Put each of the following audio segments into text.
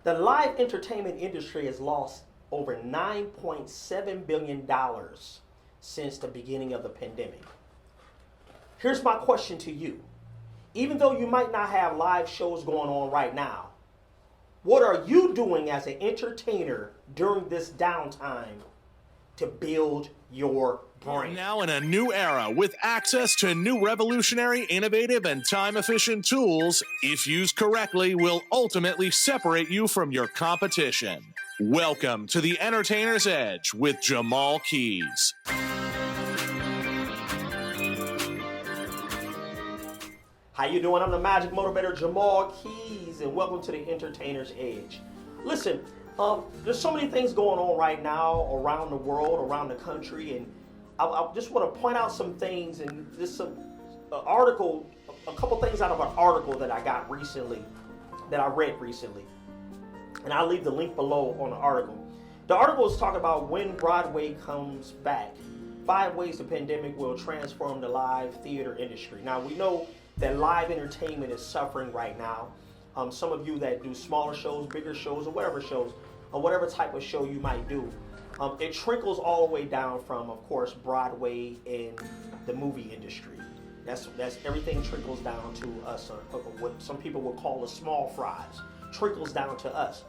The live entertainment industry has lost over $9.7 billion since the beginning of the pandemic. Here's my question to you. Even though you might not have live shows going on right now, what are you doing as an entertainer during this downtime to build your brand? Now in a new era with access to new revolutionary, innovative, and time-efficient tools, if used correctly, will ultimately separate you from your competition. Welcome to the Entertainer's Edge with Jamal Keys. How you doing? I'm the Magic Motivator Jamal Keys, and welcome to the Entertainer's Edge. Listen, there's so many things going on right now around the world, around the country, and I just want to point out some things, and just some article, a couple things out of an article that I got recently, that I read recently, and I'll leave the link below on the article. The article is talking about when Broadway comes back, 5 ways the pandemic will transform the live theater industry. Now, we know that live entertainment is suffering right now. Some of you that do smaller shows, bigger shows, or whatever type of show you might do, it trickles all the way down from, of course, Broadway and the movie industry. That's everything trickles down to us, what some people would call the small fries, trickles down to us.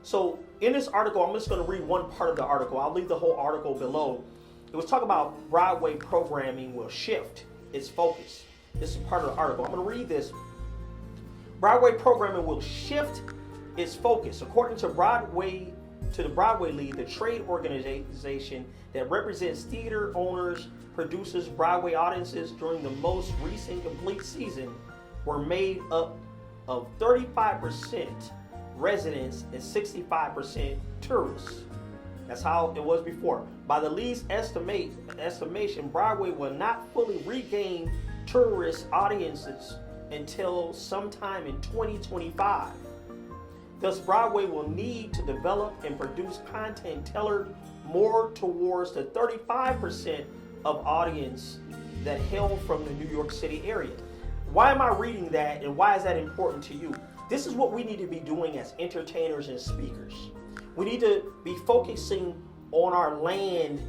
So in this article, I'm just going to read one part of the article. I'll leave the whole article below. It was talking about Broadway programming will shift its focus. This is part of the article. I'm going to read this. Broadway programming will shift its focus. According to the Broadway League, the trade organization that represents theater owners, producers, Broadway audiences during the most recent complete season were made up of 35% residents and 65% tourists. That's how it was before. By the league's estimation, Broadway will not fully regain tourist audiences until sometime in 2025. Thus, Broadway will need to develop and produce content tailored more towards the 35% of audience that hail from the New York City area. Why am I reading that, and why is that important to you? This is what we need to be doing as entertainers and speakers. We need to be focusing on our land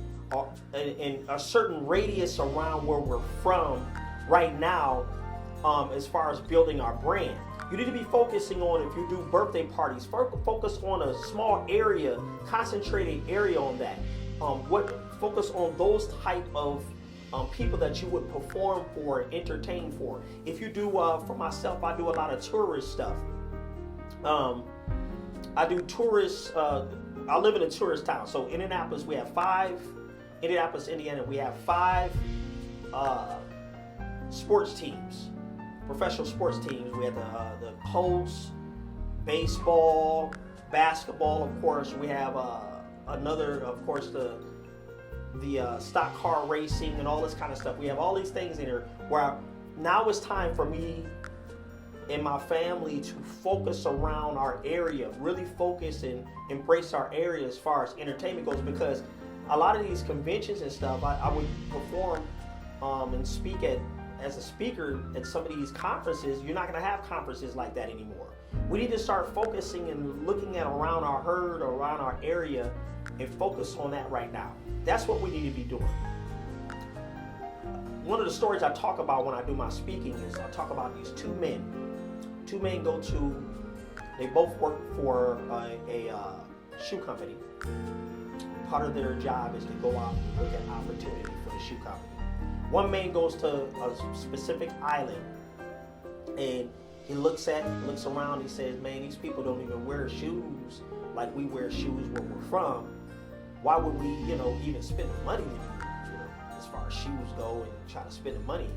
in a certain radius around where we're from right now, as far as building our brand. You need to be focusing on, if you do birthday parties, focus on a small area, concentrated area on that. Focus on those type of people that you would perform for, entertain for. If you do, for myself, I do a lot of tourist stuff. I do tourist, I live in a tourist town. So Indianapolis, Indiana, we have 5 sports teams, professional sports teams. We have the Colts, baseball, basketball, of course. We have another, of course, the stock car racing and all this kind of stuff. We have all these things in here where now it's time for me and my family to focus around our area, really focus and embrace our area as far as entertainment goes, because a lot of these conventions and stuff, I would perform and speak as a speaker at some of these conferences. You're not going to have conferences like that anymore. We need to start focusing and looking at around our herd, around our area, and focus on that right now. That's what we need to be doing. One of the stories I talk about when I do my speaking is I talk about these 2 men. 2 men they both work for a shoe company. Part of their job is to go out and look at opportunity for the shoe company. One man goes to a specific island, and he looks around, he says, man, these people don't even wear shoes like we wear shoes where we're from. Why would we, even spend the money, as far as shoes go, and try to spend the money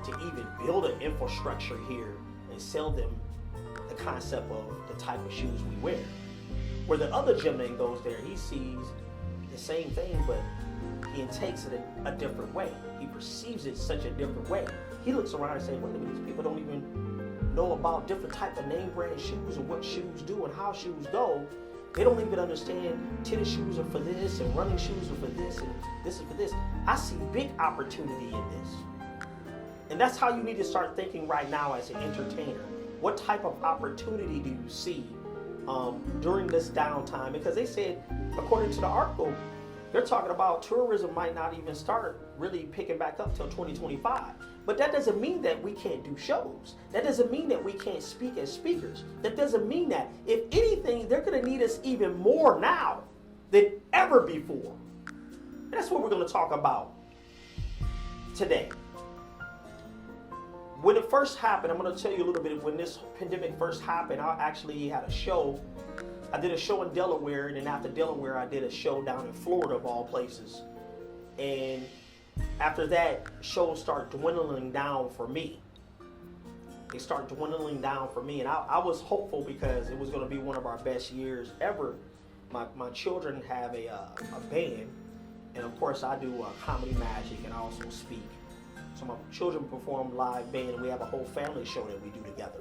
to even build an infrastructure here and sell them the concept of the type of shoes we wear. Where the other gentleman goes there, he sees the same thing, but he takes it a different way. He perceives it such a different way. He looks around and says, wait a minute, these people don't even know about different type of name brand shoes and what shoes do and how shoes go. They don't even understand tennis shoes are for this and running shoes are for this and this is for this. I see big opportunity in this. And that's how you need to start thinking right now as an entertainer. What type of opportunity do you see during this downtime, because they said, according to the article, they're talking about tourism might not even start really picking back up till 2025. But that doesn't mean that we can't do shows. That doesn't mean that we can't speak as speakers. That doesn't mean that. If anything, they're going to need us even more now than ever before. And that's what we're going to talk about today. When it first happened, I'm going to tell you a little bit. When this pandemic first happened, I actually had a show. I did a show in Delaware, and then after Delaware, I did a show down in Florida, of all places. And after that, shows start dwindling down for me. They start dwindling down for me, and I was hopeful because it was going to be one of our best years ever. My children have a band, and of course, I do comedy magic, and I also speak. So my children perform live band, and we have a whole family show that we do together.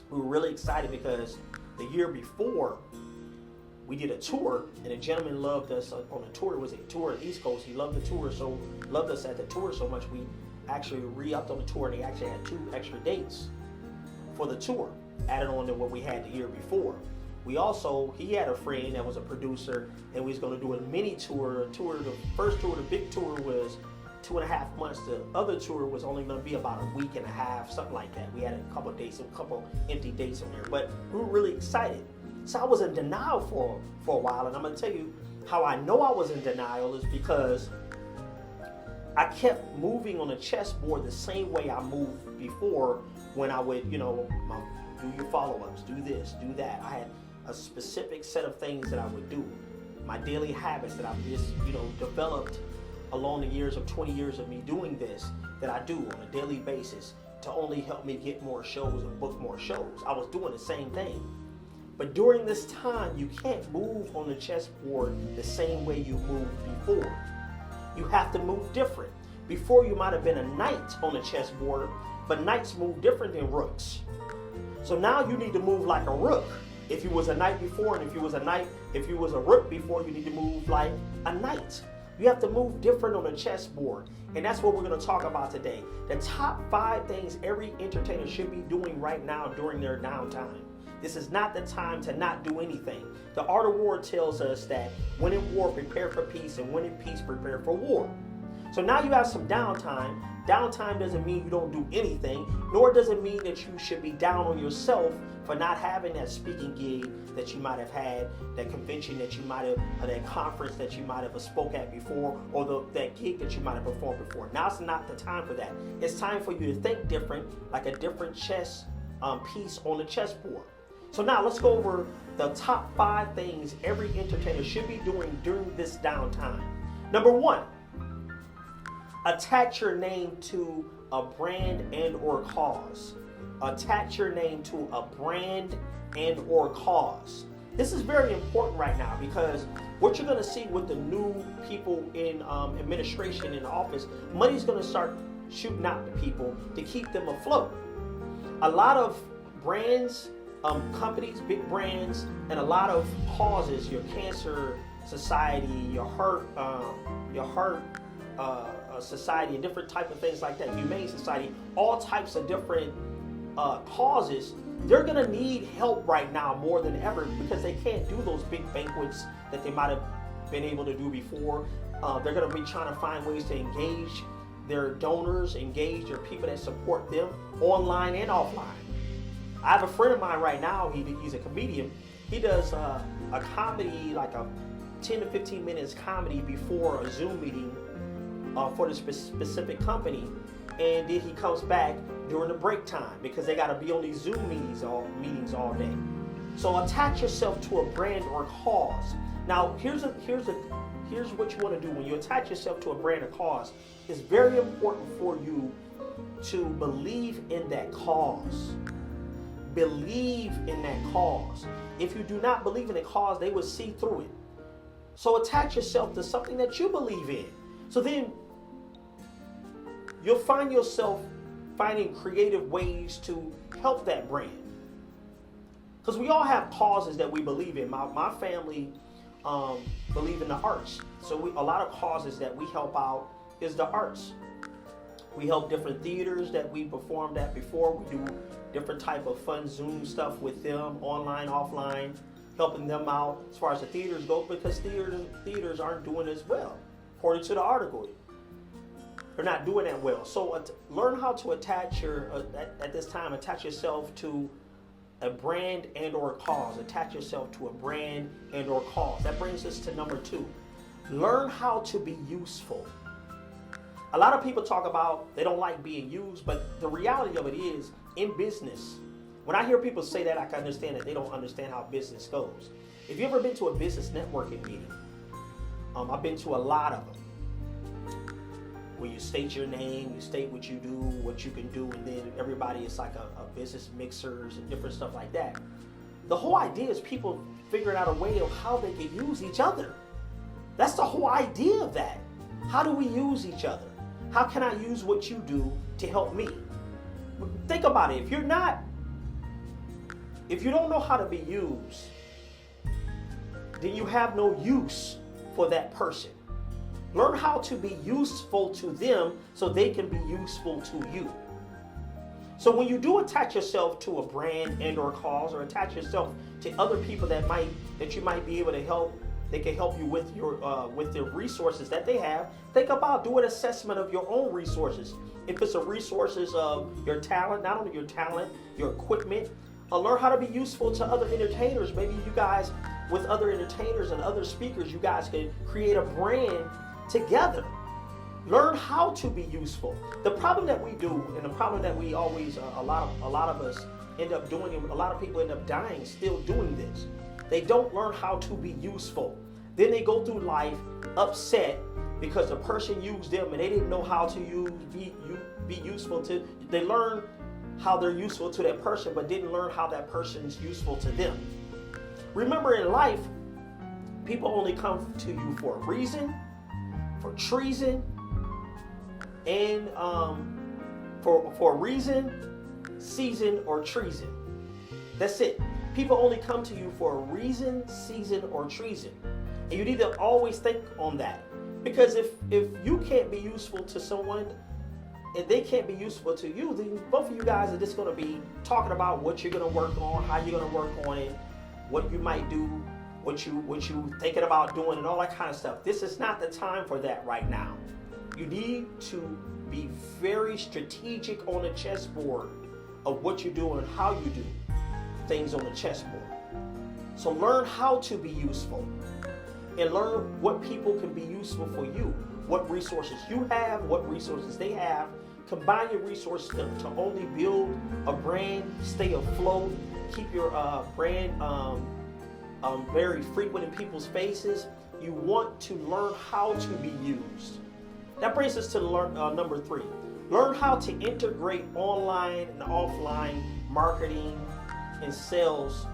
We were really excited because the year before, we did a tour, and a gentleman loved us on the tour. It was a tour at East Coast. He loved the tour, loved us at the tour so much, we actually re-upped on the tour, and he actually had 2 extra dates for the tour, added on to what we had the year before. He had a friend that was a producer, and we was going to do a mini tour. The first tour, the big tour, was 2.5 months. The other tour was only going to be about a week and a half, something like that. We had a couple of dates, a couple empty dates on there, but we were really excited. So I was in denial for a while, and I'm going to tell you how I know I was in denial is because I kept moving on the chessboard the same way I moved before when I would, do your follow-ups, do this, do that. I had a specific set of things that I would do, my daily habits that I've just, developed along the years of 20 years of me doing this, that I do on a daily basis to only help me get more shows and book more shows. I was doing the same thing. But during this time, you can't move on the chessboard the same way you moved before. You have to move different. Before, you might have been a knight on the chessboard, but knights move different than rooks. So now you need to move like a rook. If you was a knight before, and if you was a rook before, you need to move like a knight. You have to move different on the chessboard. And that's what we're going to talk about today. The top 5 things every entertainer should be doing right now during their downtime. This is not the time to not do anything. The art of war tells us that when in war, prepare for peace, and when in peace, prepare for war. So now you have some downtime. Downtime doesn't mean you don't do anything, nor does it mean that you should be down on yourself for not having that speaking gig that you might have had, that convention that you might have, or that conference that you might have spoke at before, or that gig that you might have performed before. Now's not the time for that. It's time for you to think different, like a different chess piece on the chessboard. So now let's go over the top 5 things every entertainer should be doing during this downtime. Number 1, attach your name to a brand and or cause. Attach your name to a brand and or cause. This is very important right now because what you're going to see with the new people in administration in the office, money's going to start shooting out to people to keep them afloat. A lot of brands, companies, big brands, and a lot of causes, your cancer society, your heart society, and different type of things like that, humane society, all types of different causes, they're going to need help right now more than ever because they can't do those big banquets that they might have been able to do before. They're going to be trying to find ways to engage their donors, engage their people that support them online and offline. I have a friend of mine right now, he's a comedian. He does a comedy, like a 10 to 15 minutes comedy before a Zoom meeting for this specific company. And then he comes back during the break time because they got to be on these Zoom meetings all day. So attach yourself to a brand or cause. Now, here's what you want to do when you attach yourself to a brand or cause. It's very important for you to believe in that cause. Believe in that cause. If you do not believe in the cause, they will see through it. So attach yourself to something that you believe in. So then you'll find yourself finding creative ways to help that brand. Because we all have causes that we believe in. My family believe in the arts. So a lot of causes that we help out is the arts. We help different theaters that we performed at before. We do different type of fun Zoom stuff with them, online, offline, helping them out as far as the theaters go, because theaters aren't doing as well. According to the article, they're not doing that well. So learn how to attach at this time, attach yourself to a brand and or cause. Attach yourself to a brand and or cause. That brings us to number 2. Learn how to be useful. A lot of people talk about they don't like being used, but the reality of it is, in business, when I hear people say that, I can understand that they don't understand how business goes. If you've ever been to a business networking meeting, I've been to a lot of them, where you state your name, you state what you do, what you can do, and then everybody is like a business mixers and different stuff like that. The whole idea is people figuring out a way of how they can use each other. That's the whole idea of that. How do we use each other? How can I use what you do to help me? Think about it. If you don't know how to be used, then you have no use for that person. Learn how to be useful to them so they can be useful to you. So when you do attach yourself to a brand and or cause, or attach yourself to other people that you might be able to help, they can help you with the resources that they have. Think about doing an assessment of your own resources. If it's a resources of your talent, not only your talent, your equipment, learn how to be useful to other entertainers. Maybe you guys, with other entertainers and other speakers, you guys can create a brand together. Learn how to be useful. The problem that we do, and the problem that we always, a lot of us end up doing, and a lot of people end up dying still doing this. They don't learn how to be useful. Then they go through life upset because the person used them and they didn't know how to be useful to. They learn how they're useful to that person, but didn't learn how that person's useful to them. Remember, in life, people only come to you for a reason, for treason, and for a reason, season, or treason. That's it. People only come to you for a reason, season, or treason. And you need to always think on that. Because if you can't be useful to someone and they can't be useful to you, then both of you guys are just going to be talking about what you're going to work on, how you're going to work on it, what you might do, what you thinking about doing, and all that kind of stuff. This is not the time for that right now. You need to be very strategic on the chessboard of what you do and how you do things on the chessboard. So learn how to be useful, and learn what people can be useful for you, what resources you have, what resources they have. Combine your resources to only build a brand, stay afloat, keep your brand very frequent in people's faces. You want to learn how to be used. That brings us to number 3. Learn how to integrate online and offline marketing and sales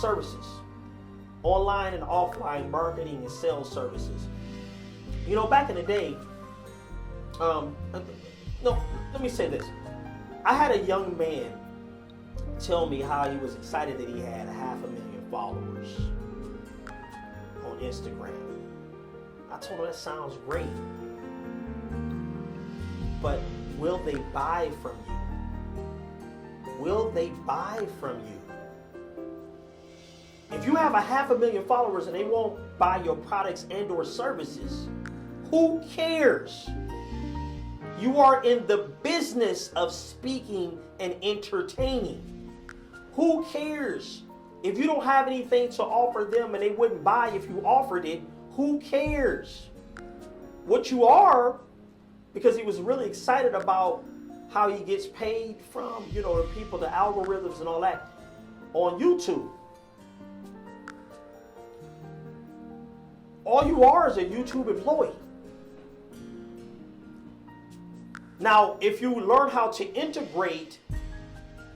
services. Online and offline marketing and sales services. You know, back in the day, let me say this. I had a young man tell me how he was excited that he had 500,000 followers on Instagram. I told him that sounds great, but will they buy from you? Will they buy from you? If you have 500,000 followers and they won't buy your products and or services, who cares? You are in the business of speaking and entertaining. Who cares? If you don't have anything to offer them and they wouldn't buy if you offered it, who cares? What you are, because he was really excited about how he gets paid from, the people, the algorithms and all that on YouTube. All you are is a YouTube employee. Now, if you learn how to integrate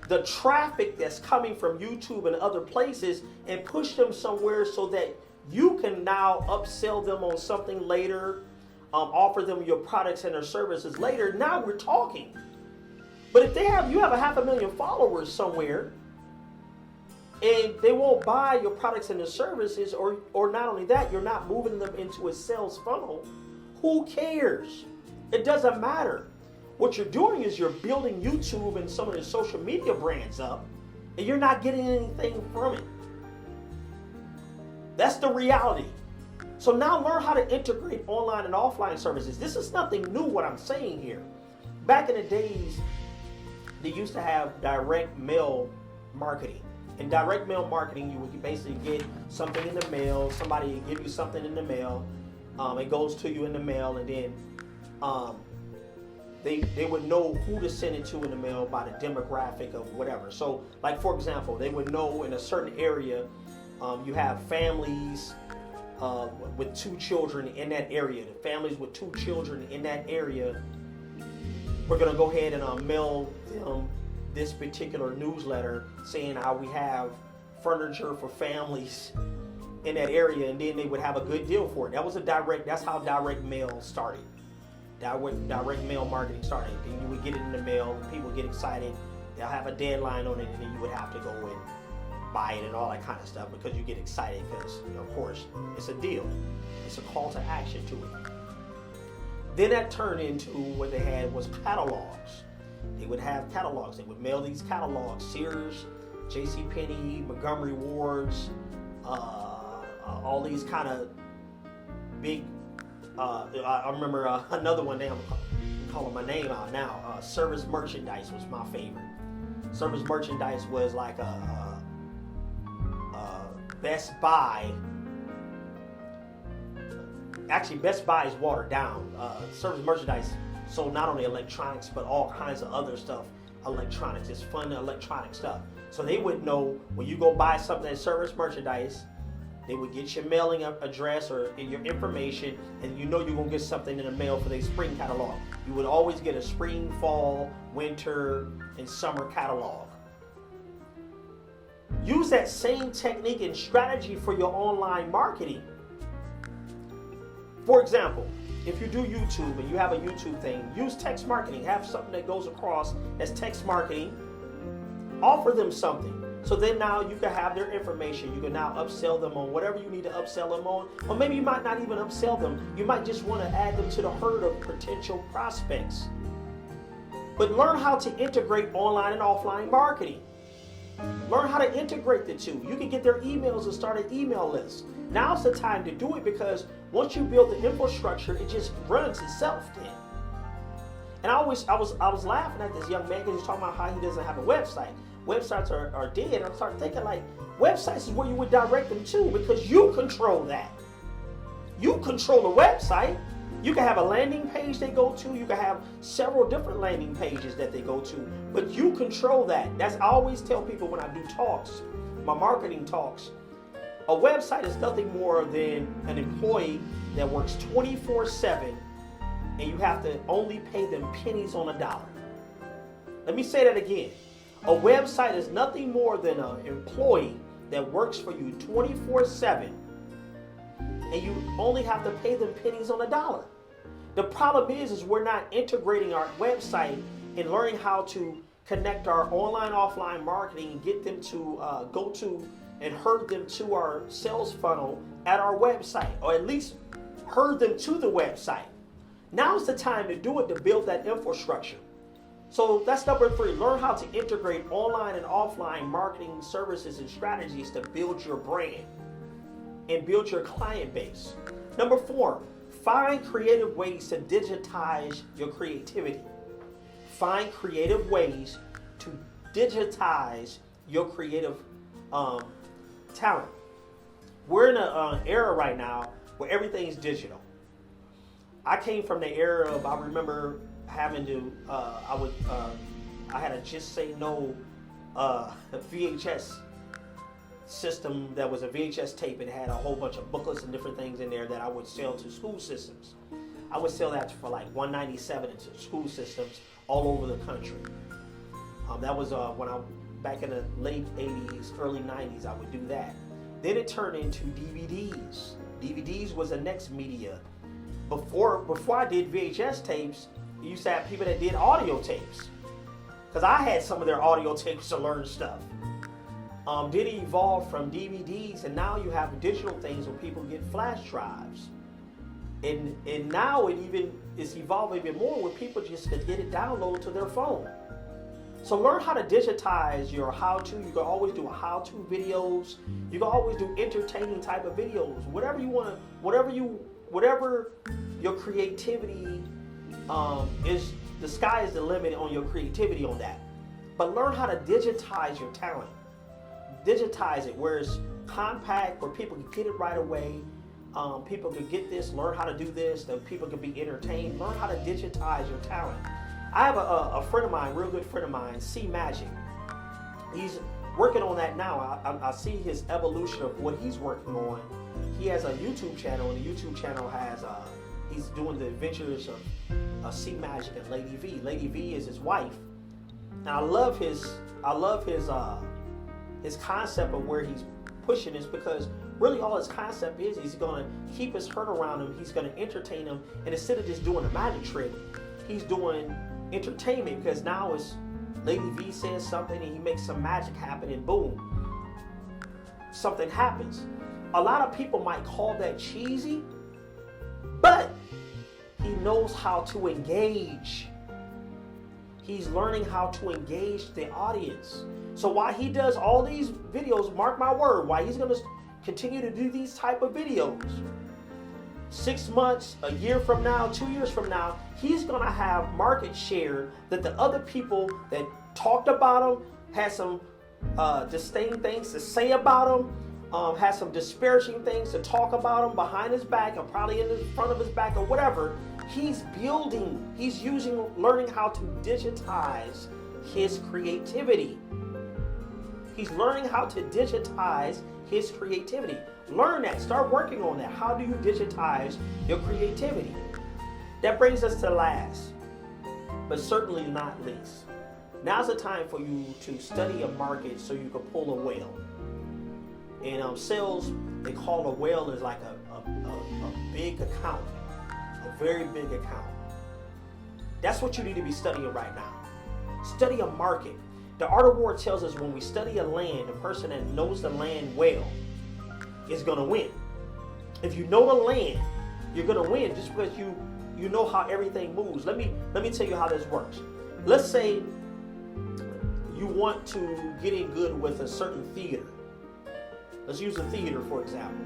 the traffic that's coming from YouTube and other places and push them somewhere so that you can now upsell them on something later, offer them your products and their services later, now we're talking. But if you have 500,000 followers somewhere and they won't buy your products and their services, or not only that, you're not moving them into a sales funnel, Who cares? It doesn't matter. What you're doing is you're building YouTube and some of the social media brands up, and you're not getting anything from it. That's the reality. So now learn how to integrate online and offline services. This is nothing new what I'm saying here. Back in the days, they used to have direct mail marketing. In direct mail marketing, you would basically get something in the mail. Somebody would give you something in the mail. It goes to you in the mail, and then they would know who to send it to in the mail by the demographic of whatever. So, like for example, they would know in a certain area, you have families with 2 children in that area. The families with 2 children in that area, we're gonna go ahead and mail them this particular newsletter saying how we have furniture for families in that area, and then they would have a good deal for it. That's how direct mail started. Direct mail marketing started. Then you would get it in the mail, people would get excited, they'll have a deadline on it, and then you would have to go and buy it and all that kind of stuff because you get excited because, of course, it's a deal. It's a call to action to it. Then that turned into what they had was catalogs. They would have catalogs. They would mail these catalogs. Sears, JCPenney, Montgomery Ward's, all these kind of big, I remember another one, I'm calling my name out now, Service Merchandise was my favorite. Service Merchandise was like a Best Buy. Actually, Best Buy is watered down. Service Merchandise sold not only electronics, but all kinds of other stuff, electronics. It's fun electronic stuff. So they would know when you go buy something at Service Merchandise, they would get your mailing address or your information, and you know you're going to get something in the mail for their spring catalog. You would always get a spring, fall, winter, and summer catalog. Use that same technique and strategy for your online marketing. For example, if you do YouTube and you have a YouTube thing, use text marketing. Have something that goes across as text marketing. Offer them something. So then now you can have their information. You can now upsell them on whatever you need to upsell them on. Or maybe you might not even upsell them. You might just want to add them to the herd of potential prospects. But learn how to integrate online and offline marketing. Learn how to integrate the two. You can get their emails and start an email list. Now's the time to do it because once you build the infrastructure, it just runs itself then. And I was laughing at this young man because he's talking about how he doesn't have a website. Websites are dead. And I started thinking like, websites is where you would direct them to because you control that. You control the website. You can have a landing page they go to. You can have several different landing pages that they go to, but you control that. I always tell people when I do talks, my marketing talks, a website is nothing more than an employee that works 24/7 and you have to only pay them pennies on a dollar. Let me say that again. A website is nothing more than an employee that works for you 24/7 and you only have to pay them pennies on a dollar. The problem is we're not integrating our website and learning how to connect our online, offline marketing and get them to go to and herd them to our sales funnel at our website, or at least herd them to the website. Now's the time to do it, to build that infrastructure. So that's number 3. Learn how to integrate online and offline marketing services and strategies to build your brand and build your client base. Number 4, find creative ways to digitize your creativity. Find creative ways to digitize your creative talent. We're in an era right now where everything's digital. I came from the era of, I remember having to, I had a Just Say No VHS system that was a VHS tape. It had a whole bunch of booklets and different things in there that I would sell to school systems. I would sell that for like $197 into school systems all over the country. That was when back in the late 80s, early 90s, I would do that. Then it turned into DVDs. DVDs was the next media. Before I did VHS tapes, you used to have people that did audio tapes. Because I had some of their audio tapes to learn stuff. Did it evolve from DVDs, and now you have digital things where people get flash drives. And now it even is evolving even more where people just can get it downloaded to their phone. So learn how to digitize your how-to. You can always do how-to videos. You can always do entertaining type of videos. Whatever you want to, whatever your creativity is, the sky is the limit on your creativity on that. But learn how to digitize your talent. Digitize it where it's compact, where people can get it right away. People can get this, learn how to do this, that people can be entertained. Learn how to digitize your talent. I have a friend of mine, real good friend of mine, C Magic. He's working on that now. I see his evolution of what he's working on. He has a YouTube channel, and the YouTube channel has, he's doing the adventures of C Magic and Lady V. Lady V is his wife. And I love his concept of where he's pushing this, because really all his concept is he's going to keep his herd around him. He's going to entertain him. And instead of just doing a magic trick, he's doing entertainment, because now it's Lady V says something and he makes some magic happen, and boom, something happens. A lot of people might call that cheesy, but he knows how to engage. He's learning how to engage the audience. So while he does all these videos, mark my word, while he's going to continue to do these type of videos, 6 months, a year from now, 2 years from now, he's going to have market share that the other people that talked about him, had some disdain things to say about him, had some disparaging things to talk about him behind his back, or probably in the front of his back, or whatever. He's building, he's learning how to digitize his creativity. He's learning how to digitize his creativity. Learn that. Start working on that. How do you digitize your creativity? That brings us to last, but certainly not least. Now's the time for you to study a market so you can pull a whale. In sales, they call a whale is like a big account, a very big account. That's what you need to be studying right now. Study a market. The art of war tells us when we study a land, the person that knows the land well is going to win. If you know the land, you're going to win just because you know how everything moves. Let me tell you how this works. Let's say you want to get in good with a certain theater. Let's use a theater for example.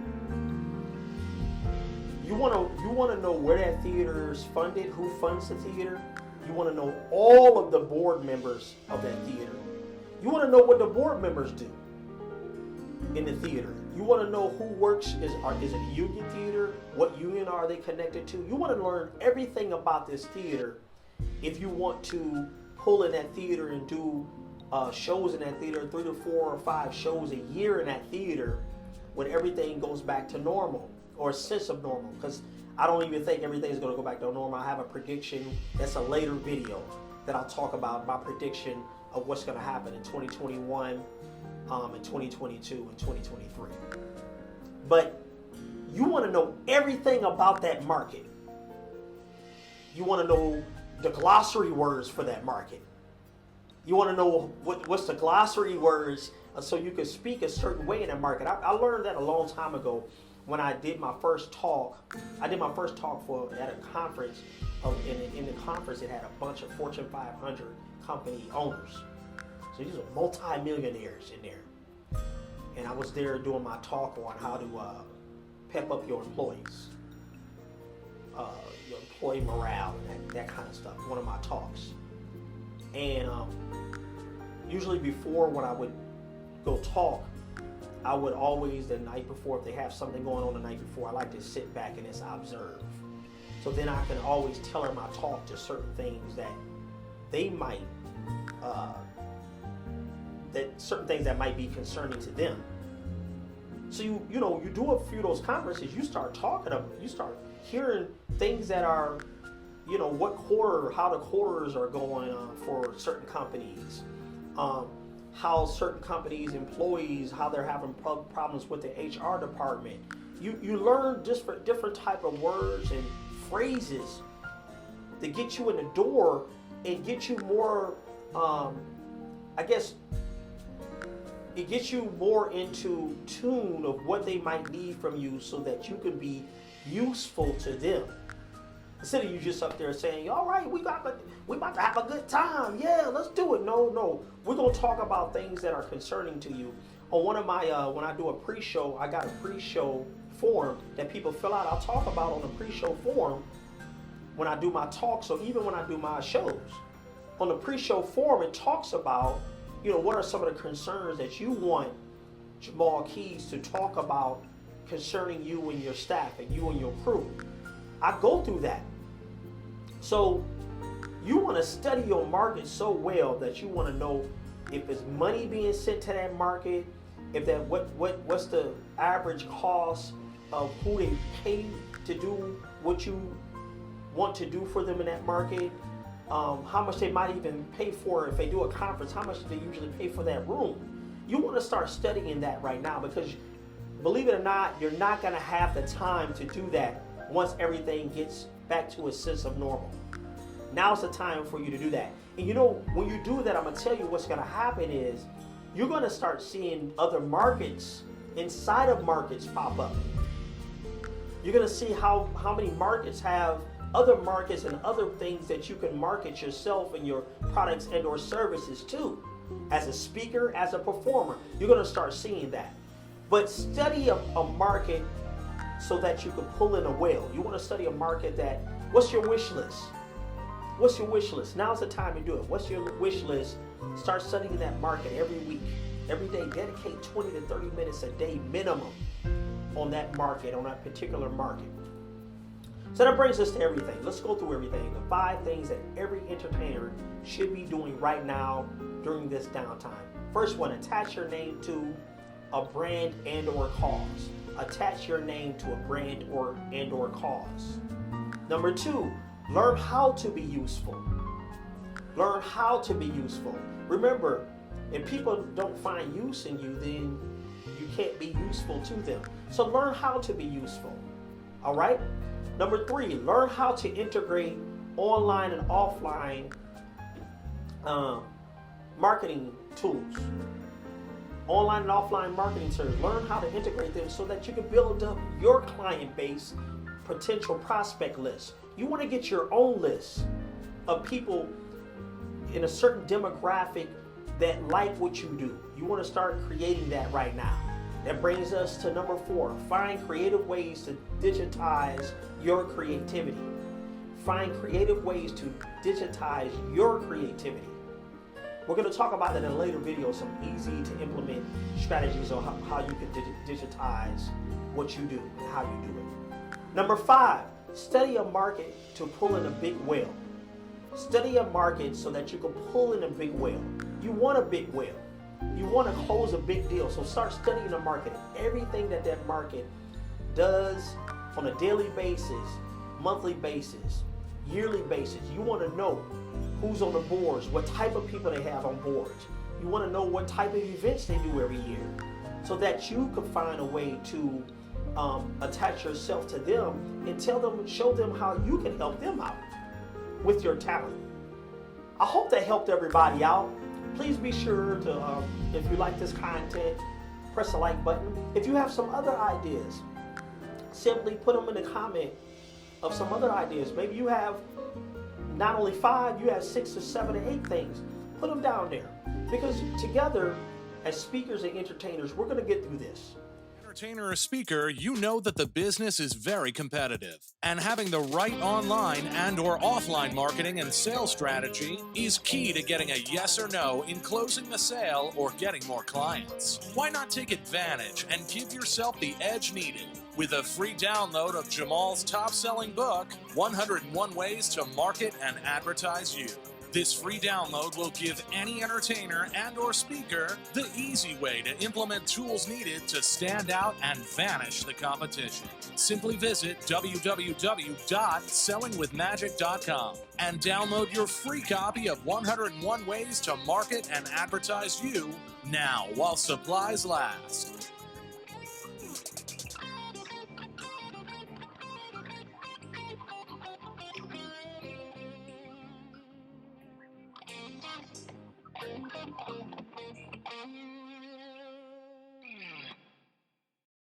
You want to know where that theater is funded, who funds the theater. You want to know all of the board members of that theater. You want to know what the board members do in the theater. You want to know who works. Is it a union theater? What union are they connected to? You want to learn everything about this theater if you want to pull in that theater and do shows in that theater, 3 to 4 or 5 shows a year in that theater when everything goes back to normal, or a sense of normal, because I don't even think everything's going to go back to normal. I have a prediction. That's a later video that I'll talk about my prediction of what's going to happen in 2021, in 2022, and 2023. But you want to know everything about that market. You want to know the glossary words for that market. You want to know what's the glossary words so you can speak a certain way in that market. I learned that a long time ago when I did my first talk. I did my first talk at a conference. In the conference, it had a bunch of Fortune 500 company owners. So these are multi-millionaires in there. And I was there doing my talk on how to pep up your employees, your employee morale, and that kind of stuff. One of my talks. And usually before, when I would go talk, I would always, the night before, if they have something going on the night before, I like to sit back and just observe. So then I can always tailor my talk to certain things that they might, certain things that might be concerning to them. So you do a few of those conferences, you start talking about, you start hearing things that are, what quarter, how the quarters are going on for certain companies, how certain companies' employees, how they're having problems with the HR department. You learn just for different type of words and phrases that get you in the door and get you more, it gets you more into tune of what they might need from you so that you can be useful to them. Instead of you just up there saying, all right, we about to have a good time. Yeah, let's do it. No. We're going to talk about things that are concerning to you. On one of my, when I do a pre-show, I got a pre-show form that people fill out. I'll talk about on the pre-show form when I do my talk. So even when I do my shows, on the pre-show form, it talks about, what are some of the concerns that you want Jamal Keys to talk about concerning you and your staff and you and your crew. I go through that. So you want to study your market so well that you want to know if there's money being sent to that market, if that what's the average cost of who they pay to do what you want to do for them in that market, how much they might even pay for if they do a conference, how much do they usually pay for that room. You want to start studying that right now because, believe it or not, you're not going to have the time to do that once everything gets back to a sense of normal. Now's the time for you to do that. And when you do that, I'm going to tell you what's going to happen is you're going to start seeing other markets inside of markets pop up. You're going to see how many markets have other markets and other things that you can market yourself and your products and or services to. As a speaker, as a performer, you're going to start seeing that. But study a market so that you can pull in a whale. You want to study a market what's your wish list? What's your wish list? Now's the time to do it. What's your wish list? Start studying that market every week, every day. Dedicate 20 to 30 minutes a day minimum on that market, on that particular market. So that brings us to everything. Let's go through everything. The 5 things that every entertainer should be doing right now during this downtime. First one, attach your name to a brand and or cause. Attach your name to a brand and or cause. Number 2, learn how to be useful. Learn how to be useful. Remember, if people don't find use in you, then you can't be useful to them. So learn how to be useful. All right? Number 3, learn how to integrate online and offline marketing tools. Online and offline marketing tools. Learn how to integrate them so that you can build up your client base, potential prospect list. You want to get your own list of people in a certain demographic that like what you do. You want to start creating that right now. That brings us to number 4. Find creative ways to digitize your creativity. Find creative ways to digitize your creativity. We're going to talk about that in a later video, some easy to implement strategies on how you can digitize what you do and how you do it. Number 5, study a market to pull in a big whale. Study a market so that you can pull in a big whale. You want a big whale. You want to close a big deal. So start studying the market. Everything that market does on a daily basis, monthly basis, yearly basis. You want to know who's on the boards, what type of people they have on boards. You want to know what type of events they do every year so that you can find a way to attach yourself to them and show them how you can help them out with your talent. I hope that helped everybody out. Please be sure to, if you like this content, press the like button. If you have some other ideas, simply put them in the comment of some other ideas. Maybe you have not only 5, you have 6 or 7 or 8 things. Put them down there. Because together, as speakers and entertainers, we're going to get through this. Entertainer or speaker, you know that the business is very competitive, and having the right online and or offline marketing and sales strategy is key to getting a yes or no in closing the sale or getting more clients. Why not take advantage and give yourself the edge needed with a free download of Jamal's top-selling book, 101 Ways to Market and Advertise You. This free download will give any entertainer and or speaker the easy way to implement tools needed to stand out and vanish the competition. Simply visit www.sellingwithmagic.com and download your free copy of 101 Ways to Market and Advertise You now while supplies last.